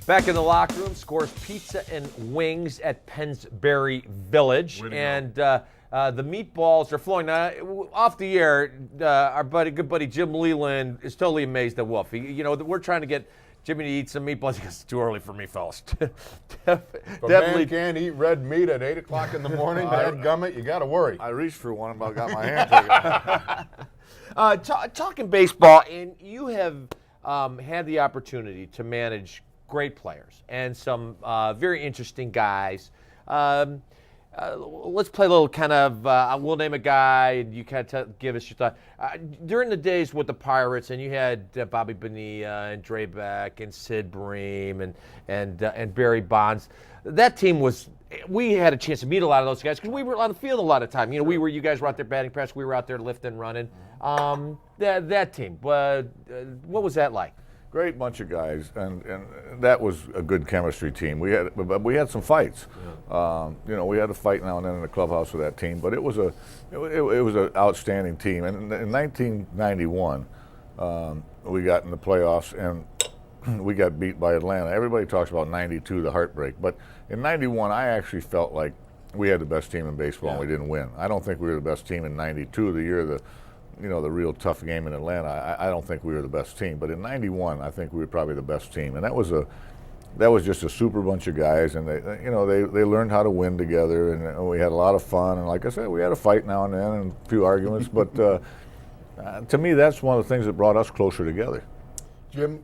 Back in the locker room, scores pizza and wings at Pennsbury Village. And the meatballs are flowing. Now, off the air, our good buddy Jim Leyland is totally amazed at Wolf. We're trying to get Jimmy to eat some meatballs. He goes, it's too early for me, fellas. Definitely can't eat red meat at 8 o'clock in the morning. Dadgummit, you got to worry. I reached for one, but I got my hand taken. Talking baseball, and you have had the opportunity to manage great players and some very interesting guys. Let's play a little kind of, we'll name a guy, and you kind of give us your thought. During the days with the Pirates, and you had Bobby Bonilla and Dre Beck and Sid Bream and Barry Bonds, that team was, we had a chance to meet a lot of those guys because we were on the field a lot of time. You guys were out there batting practice, we were out there lifting, running. That team, what was that like? Great bunch of guys, and that was a good chemistry team. We had some fights. Yeah. We had a fight now and then in the clubhouse with that team, but it was an outstanding team. And in 1991, we got in the playoffs and we got beat by Atlanta. Everybody talks about '92, the heartbreak, but in '91, I actually felt like we had the best team in baseball and we didn't win. I don't think we were the best team in '92, the year of the real tough game in Atlanta. I don't think we were the best team, but in '91, I think we were probably the best team, and that was just a super bunch of guys, and they learned how to win together, and we had a lot of fun. And like I said, we had a fight now and then and a few arguments, but to me, that's one of the things that brought us closer together. Jim,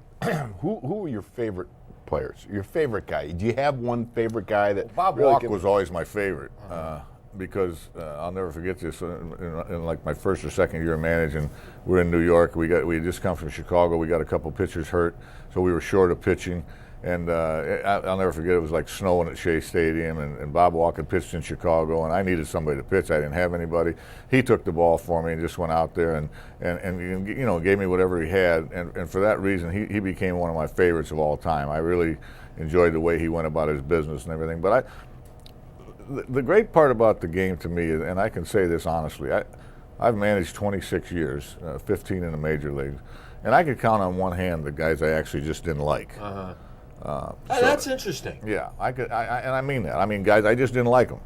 who were your favorite players? Your favorite guy? Do you have one favorite guy that? Bob Walk was always my favorite. Because I'll never forget this. In like my first or second year managing, we're in New York. We had just come from Chicago. We got a couple pitchers hurt, so we were short of pitching. And I'll never forget, it was like snowing at Shea Stadium, and Bob Walker pitched in Chicago, and I needed somebody to pitch. I didn't have anybody. He took the ball for me and just went out there and gave me whatever he had. And for that reason, he became one of my favorites of all time. I really enjoyed the way he went about his business and everything. But the great part about the game to me, and I can say this honestly, I've managed 26 years, 15 in the major leagues, and I could count on one hand the guys I actually just didn't like. That's interesting. Yeah, and I mean that. I mean, guys, I just didn't like them,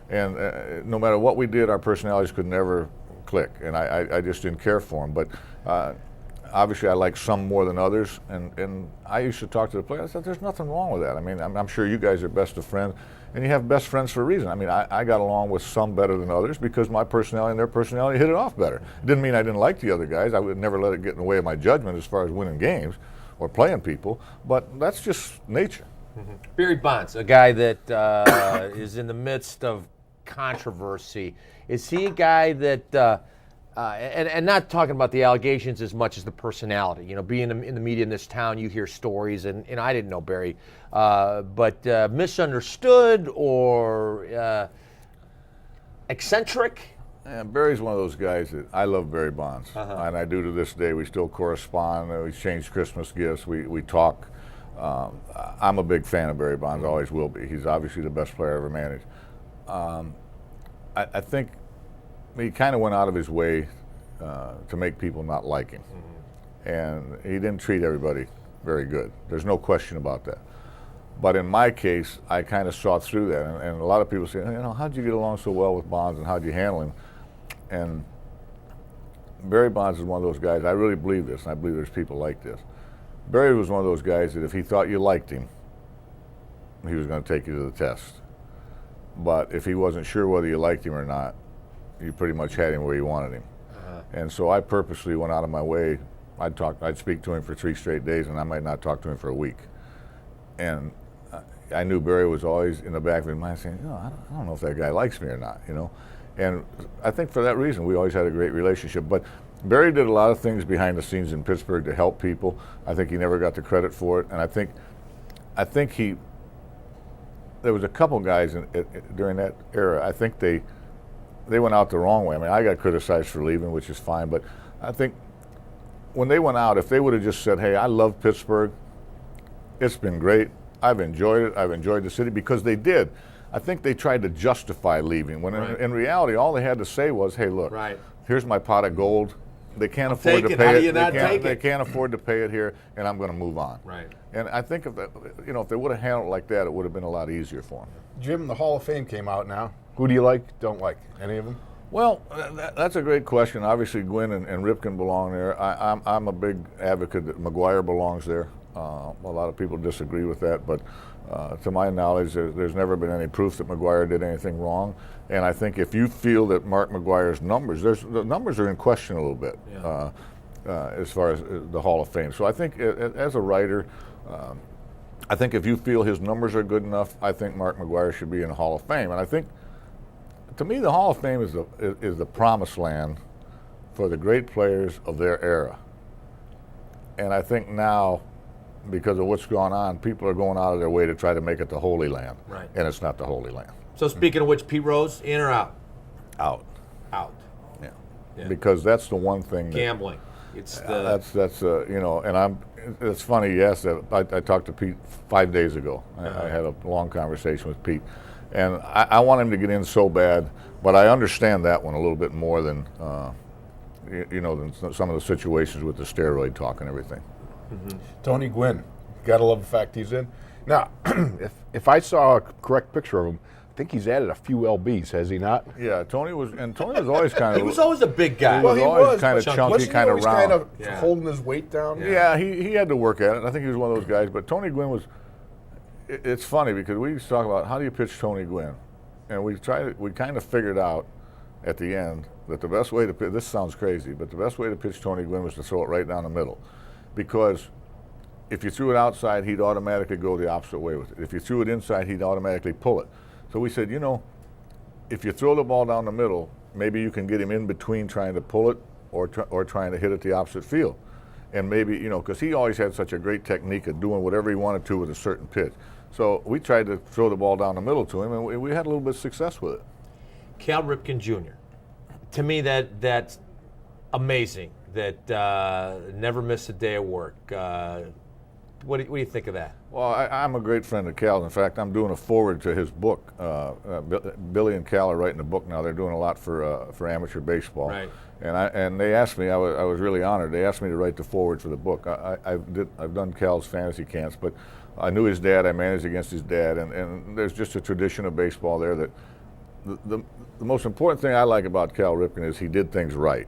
and no matter what we did, our personalities could never click, and I just didn't care for them. But obviously, I like some more than others, and I used to talk to the players. I said, "There's nothing wrong with that. I mean, I'm sure you guys are best of friends." And you have best friends for a reason. I mean, I got along with some better than others because my personality and their personality hit it off better. It didn't mean I didn't like the other guys. I would never let it get in the way of my judgment as far as winning games or playing people, but that's just nature. Mm-hmm. Barry Bonds, a guy that is in the midst of controversy. Is he a guy that, and not talking about the allegations as much as the personality, being in the media in this town, you hear stories, and I didn't know Barry, but misunderstood or eccentric? Yeah, Barry's one of those guys that I love Barry Bonds, and I do to this day. We still correspond. We exchange Christmas gifts. We talk. I'm a big fan of Barry Bonds, always will be. He's obviously the best player I ever managed. I think he kind of went out of his way to make people not like him. And he didn't treat everybody very good. There's no question about that. But in my case, I kind of saw through that. And a lot of people say, how'd you get along so well with Bonds and how'd you handle him? And Barry Bonds is one of those guys, I really believe this, and I believe there's people like this. Barry was one of those guys that if he thought you liked him, he was going to take you to the test. But if he wasn't sure whether you liked him or not, you pretty much had him where you wanted him. And so I purposely went out of my way. I'd speak to him for 3 straight days, and I might not talk to him for a week. And I knew Barry was always in the back of his mind saying, I don't know if that guy likes me or not, And I think for that reason, we always had a great relationship. But Barry did a lot of things behind the scenes in Pittsburgh to help people. I think he never got the credit for it. And I think there was a couple guys during that era, I think they went out the wrong way. I mean, I got criticized for leaving, which is fine, but I think when they went out, if they would have just said, hey, I love Pittsburgh, it's been great, I've enjoyed it, I've enjoyed the city, because they did. I think they tried to justify leaving, when in reality, all they had to say was, hey, look, here's my pot of gold, they can't afford to take it. pay How do it. you not take They it? can't afford to pay it here, and I'm going to move on. Right. And I think if if they would have handled it like that, it would have been a lot easier for them. Jim, the Hall of Fame came out now. Who do you like, don't like? Any of them? Well, that's a great question. Obviously, Gwynn and Ripken belong there. I'm a big advocate that McGuire belongs there. A lot of people disagree with that, but to my knowledge, there's never been any proof that McGuire did anything wrong. And I think if you feel that Mark McGuire's numbers, the numbers are in question a little bit as far as the Hall of Fame. So I think as a writer, I think if you feel his numbers are good enough, I think Mark McGuire should be in the Hall of Fame. And I think, to me, the Hall of Fame is the promised land for the great players of their era. And I think now, because of what's gone on, people are going out of their way to try to make it the Holy Land. Right. And it's not the Holy Land. So speaking of which, Pete Rose, in or out? Out. Out. Yeah. Because that's the one thing. Gambling. It's the That's and it's funny. Yes, I talked to Pete 5 days ago. I had a long conversation with Pete, and I want him to get in so bad, but I understand that one a little bit more than than some of the situations with the steroid talk and everything. Mm-hmm. Tony Gwynn, gotta love the fact he's in. Now, if I saw a correct picture of him, I think he's added a few lbs, has he not? Yeah, Tony was always kind of. he was always a big guy. Well, he was kind of chunky, wasn't he kind of always round. kind of holding his weight down? Yeah, he had to work at it. I think he was one of those guys. But Tony Gwynn was. It's funny because we used to talk about how do you pitch Tony Gwynn, and we kind of figured out at the end that the best way to pitch. This sounds crazy, but the best way to pitch Tony Gwynn was to throw it right down the middle, because if you threw it outside, he'd automatically go the opposite way with it. If you threw it inside, he'd automatically pull it. So we said, if you throw the ball down the middle, maybe you can get him in between trying to pull it or trying to hit it the opposite field. And maybe, because he always had such a great technique of doing whatever he wanted to with a certain pitch. So we tried to throw the ball down the middle to him, and we had a little bit of success with it. Cal Ripken Jr. To me, that's amazing. That never missed a day of work. What do you think of that? Well, I'm a great friend of Cal's. In fact, I'm doing a forward to his book. Billy and Cal are writing a book now. They're doing a lot for amateur baseball. Right. And they asked me. I was really honored. They asked me to write the forward for the book. I've done Cal's fantasy camps, but I knew his dad. I managed against his dad, and there's just a tradition of baseball there that the most important thing I like about Cal Ripken is he did things right,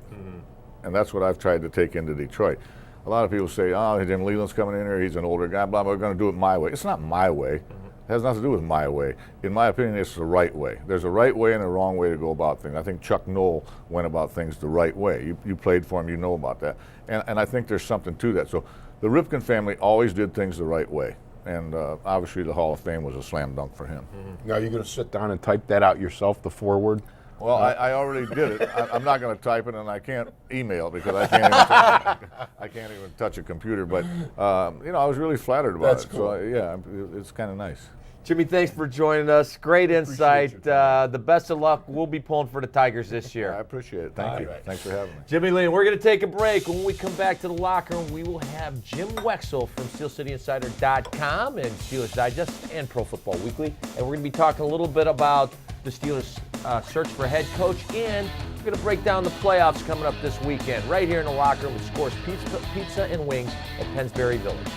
and that's what I've tried to take into Detroit. A lot of people say, Jim Leyland's coming in here, he's an older guy, blah, blah, we're going to do it my way. It's not my way. It has nothing to do with my way. In my opinion, it's the right way. There's a right way and a wrong way to go about things. I think Chuck Noll went about things the right way. You played for him, you know about that. And I think there's something to that. So the Ripken family always did things the right way. And obviously the Hall of Fame was a slam dunk for him. Now you're going to sit down and type that out yourself, the foreword? Well, I already did it. I'm not going to type it, and I can't email because I can't even touch a computer. But I was really flattered about That's it. cool. So it's kind of nice. Jimmy, thanks for joining us. Great insight. The best of luck. We'll be pulling for the Tigers this year. I appreciate it. Thank you. right. Thanks for having me. Jimmy Leyland, we're going to take a break. When we come back to the locker room, we will have Jim Wexell from SteelCityInsider.com and Steelers Digest and Pro Football Weekly. And we're going to be talking a little bit about the Steelers' search for head coach, and we're going to break down the playoffs coming up this weekend right here in the locker room with Scores Pizza and Wings at Pennsbury Village.